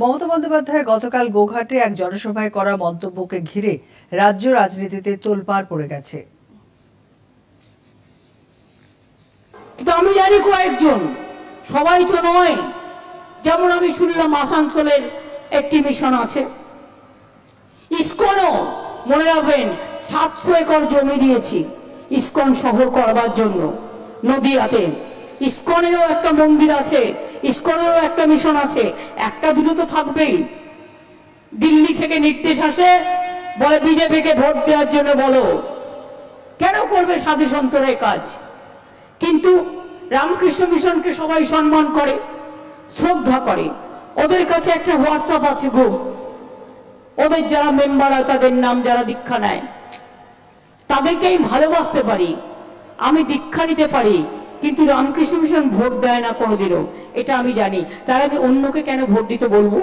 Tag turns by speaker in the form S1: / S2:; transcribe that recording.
S1: মমতা বন্দ্যোপাধ্যায় গতকাল গোঘাটে এক জনসভায় করা মন্তব্যকে ঘিরে রাজ্য রাজনীতিতে তোলপাড় পড়ে গেছে।
S2: আমি জানি কয়েকজন, সবাই তো নয়। যেমন আমি শুনলাম আসানসোলের একটি মিশন আছে, ইসকনও মনে রাখবেন 700 একর জমি দিয়েছি ইসকন শহর করবার জন্য নদিয়াতে। ইসকনেরও একটা মন্দির আছে, ইসকনেরও একটা মিশন আছে, একটা দুটো তো থাকবেই। দিল্লি থেকে নির্দেশ আসে, বলে বিজেপিকে ভোট দেওয়ার জন্য বলো। কেন করবে সাধু সন্তরা কাজ? কিন্তু রামকৃষ্ণ মিশনকে সবাই সম্মান করে, শ্রদ্ধা করে। ওদের কাছে একটা হোয়াটসঅ্যাপ আছে গ্রুপ, ওদের যারা মেম্বার হয় তাদের নাম যারা দীক্ষা নেয়, তাদেরকে আমি ভালোবাসতে পারি, আমি দীক্ষা নিতে পারি, কিন্তু রামকৃষ্ণ মিশন ভোট দেয় না কোনোদিনও, এটা আমি জানি। তার আমি অন্যকে কেন ভোট দিতে বলবো?